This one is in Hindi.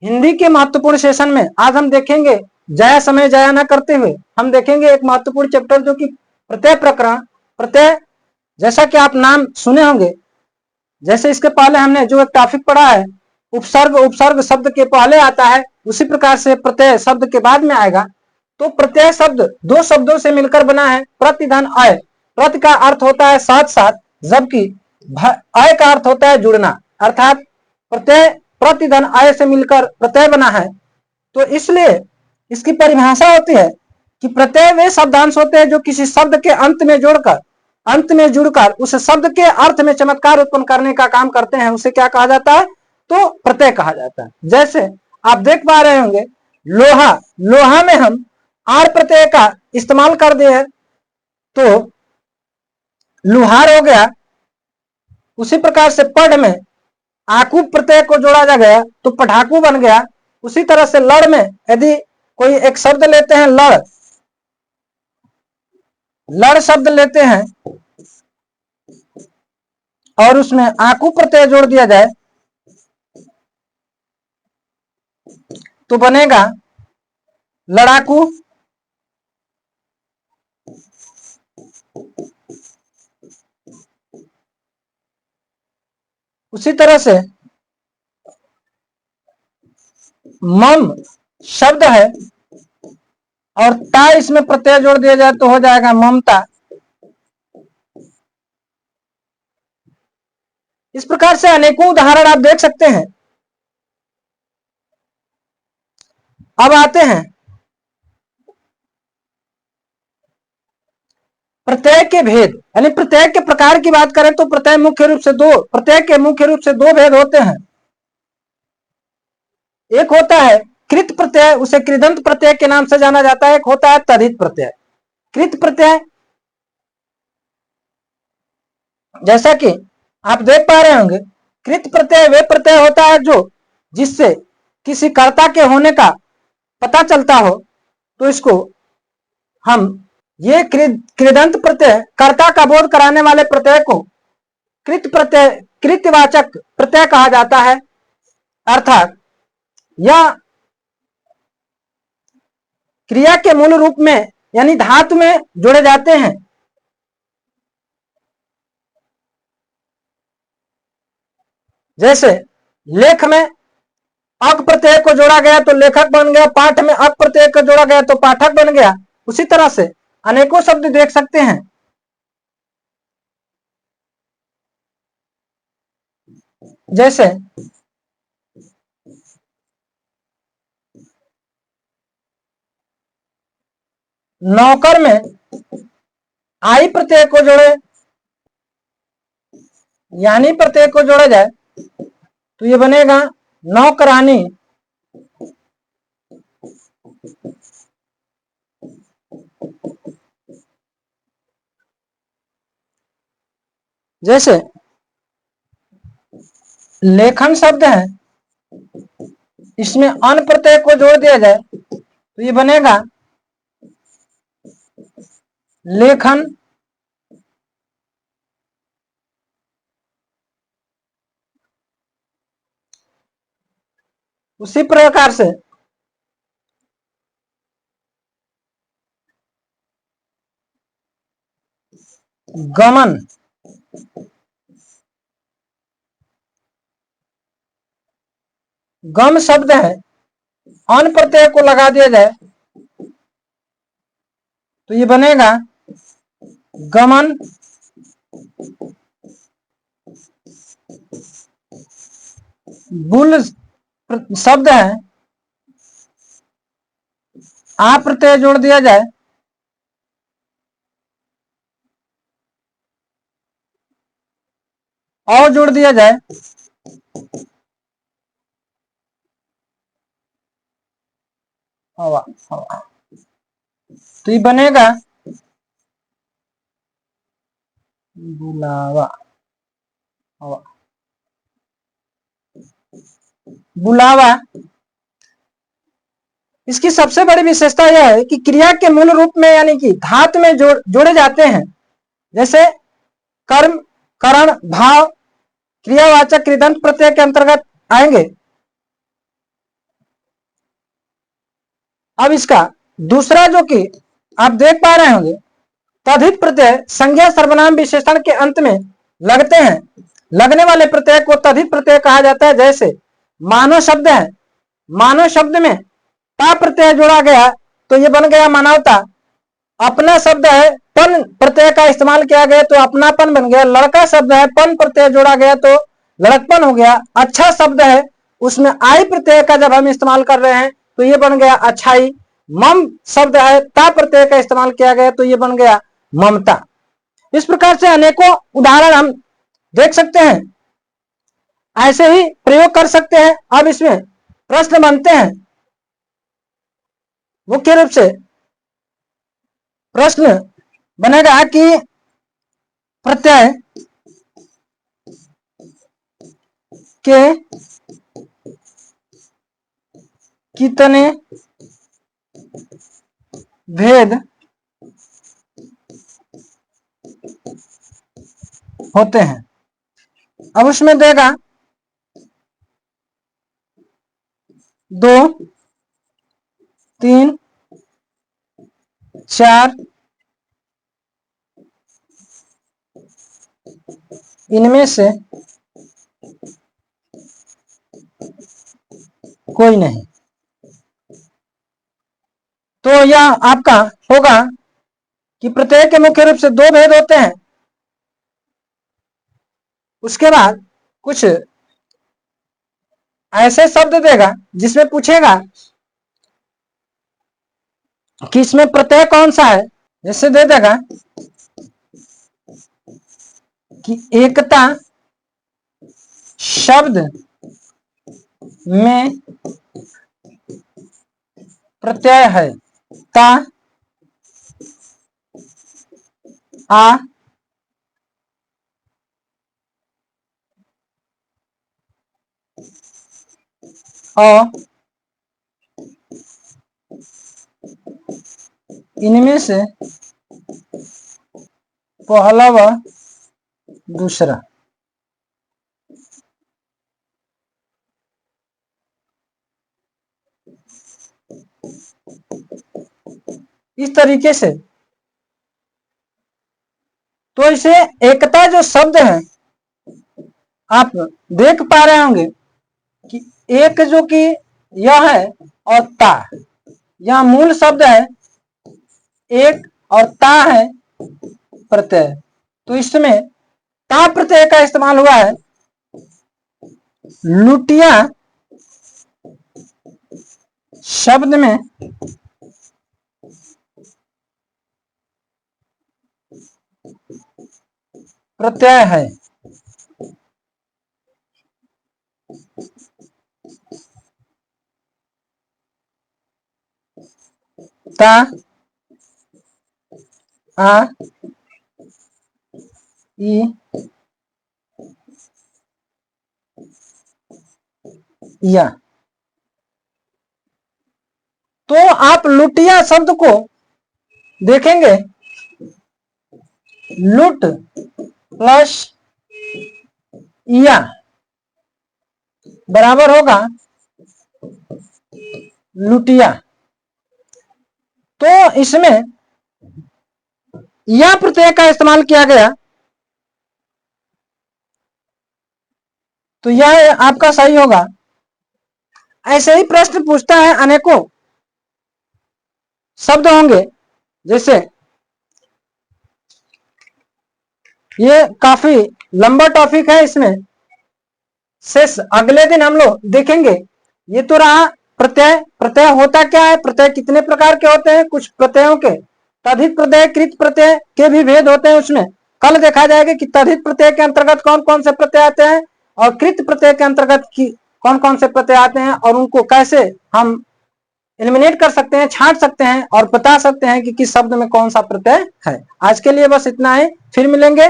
हिंदी के महत्वपूर्ण सेशन में आज हम देखेंगे, जाया समय जाया न करते हुए हम देखेंगे एक महत्वपूर्ण चैप्टर जो कि प्रत्यय प्रकरण। प्रत्यय जैसा कि आप नाम सुने होंगे, जैसे इसके पहले हमने जो एक टॉपिक पढ़ा है उपसर्ग, उपसर्ग शब्द के पहले आता है, उसी प्रकार से प्रत्यय शब्द के बाद में आएगा। तो प्रत्यय शब्द दो शब्दों से मिलकर बना है, प्रति धन अय। प्रति का अर्थ होता है साथ साथ, जबकि अय का अर्थ होता है जुड़ना, अर्थात प्रत्यय प्रति धन अय से मिलकर प्रत्यय बना है। तो इसलिए इसकी परिभाषा होती है कि प्रत्यय वे शब्दांश होते हैं जो किसी शब्द के अंत में जुड़कर उस शब्द के अर्थ में चमत्कार उत्पन्न करने का काम करते हैं, उसे क्या कहा जाता है? तो प्रत्यय कहा जाता है। जैसे आप देख पा रहे होंगे लोहा, लोहा में हम आर प्रत्यय का इस्तेमाल कर दिए हैं तो लुहार हो गया। उसी प्रकार से पढ़ में आकू प्रत्यय को जोड़ा गया तो पढ़ाकू बन गया। उसी तरह से लड़ में यदि कोई एक शब्द लेते हैं लड़, लड़ शब्द लेते हैं और उसमें आकू प्रत्यय जोड़ दिया जाए तो बनेगा लड़ाकू। उसी तरह से मम शब्द है और ता इसमें प्रत्यय जोड़ दिया जाए तो हो जाएगा ममता। इस प्रकार से अनेकों उदाहरण आप देख सकते हैं। अब आते हैं प्रत्यय के भेद, यानी प्रत्यय के प्रकार की बात करें तो प्रत्यय के मुख्य रूप से दो भेद होते हैं। एक होता है कृत प्रत्यय, उसे कृदंत प्रत्यय के नाम से जाना जाता है। एक होता है तद्धित प्रत्यय। कृत प्रत्यय जैसा कि आप देख पा रहे होंगे, कृत प्रत्यय वे प्रत्यय होता है जो जिससे किसी कर्ता के होने का पता चलता हो, तो इसको हम ये कृदंत प्रत्यय, कर्ता का बोध कराने वाले प्रत्यय को कृत प्रत्यय, कृत्यवाचक प्रत्यय कहा जाता है। अर्थात यह क्रिया के मूल रूप में यानी धातु में जोड़े जाते हैं। जैसे लेख में अक प्रत्यय को जोड़ा गया तो लेखक बन गया, पाठ में अक प्रत्यय को जोड़ा गया तो पाठक बन गया। उसी तरह से अनेकों शब्द देख सकते हैं। जैसे नौकर में आई प्रत्यय को जोड़े, यानी प्रत्यय को जोड़ा जाए तो ये बनेगा नौकरानी। जैसे लेखन शब्द है, इसमें अन प्रत्यय को जोड़ दिया जाए तो ये बनेगा लेखन। उसी प्रकार से गमन, गम शब्द है, अन प्रत्यय को लगा दिया जाए तो ये बनेगा गमन। बुल शब्द है, आ प्रत्यय जोड़ दिया जाए और जोड़ दिया जाए हवा, हवा, तो ये बनेगा बुलावा, हवा, बुलावा। इसकी सबसे बड़ी विशेषता यह है कि क्रिया के मूल रूप में यानी कि धातु में जोड़े जाते हैं। जैसे कर्म, करण, भाव क्रियावाचक कृदंत प्रत्यय के अंतर्गत आएंगे। अब इसका दूसरा जो कि आप देख पा रहे होंगे, तद्धित प्रत्यय संज्ञा सर्वनाम विशेषण के अंत में लगते हैं। लगने वाले प्रत्यय को तद्धित प्रत्यय कहा जाता है। जैसे मानव शब्द है, मानव शब्द में ता प्रत्यय जोड़ा गया तो ये बन गया मानवता। अपना शब्द है, पन प्रत्यय का इस्तेमाल किया गया तो अपनापन बन गया। लड़का शब्द है, पन प्रत्यय जोड़ा गया तो लड़कपन हो गया। अच्छा शब्द है, उसमें आई प्रत्यय का जब हम इस्तेमाल कर रहे हैं तो ये बन गया अच्छाई। मम शब्द है, ता प्रत्यय का इस्तेमाल किया गया तो ये बन गया ममता। इस प्रकार से अनेकों उदाहरण हम देख सकते हैं, ऐसे ही प्रयोग कर सकते हैं। अब इसमें प्रश्न बनते हैं, मुख्य रूप से प्रश्न बनेगा कि प्रत्यय के कितने भेद होते हैं। अब उसमें देगा 2, 3, 4, इनमें से कोई नहीं। तो यह आपका होगा कि प्रत्यय के मुख्य रूप से 2 भेद होते हैं। उसके बाद कुछ ऐसे शब्द देगा जिसमें पूछेगा कि इसमें प्रत्यय कौन सा है। जैसे दे देगा कि एकता शब्द में प्रत्यय है, ता, आ, औ, इनमें से पहला व दूसरा। इस तरीके से तो इसे एकता जो शब्द है आप देख पा रहे होंगे कि एक जो कि यह है और ता, यह मूल शब्द है एक और ता है प्रत्यय। तो इसमें ता प्रत्यय का इस्तेमाल हुआ है। लुटिया शब्द में प्रत्यय है, ता, आ, ई, या। तो आप लुटिया शब्द को देखेंगे, लुट प्लस या बराबर होगा लुटिया। तो इसमें या प्रत्यय का इस्तेमाल किया गया तो यह आपका सही होगा। ऐसे ही प्रश्न पूछता है, अनेकों शब्द होंगे। जैसे ये काफी लंबा टॉपिक है, इसमें शेष अगले दिन हम लोग देखेंगे। ये तो रहा प्रत्यय। प्रत्यय होता क्या है, प्रत्यय कितने प्रकार के होते हैं, कुछ प्रत्ययों के तद्धित प्रत्यय कृत प्रत्यय के भी भेद होते हैं। उसमें कल देखा जाएगा कि तद्धित प्रत्यय के अंतर्गत कौन कौन से प्रत्यय आते हैं और कृत प्रत्यय के अंतर्गत कौन कौन से प्रत्यय आते हैं और उनको कैसे हम एलिमिनेट कर सकते हैं, छांट सकते हैं और बता सकते हैं कि किस शब्द में कौन सा प्रत्यय है। आज के लिए बस इतना ही, फिर मिलेंगे।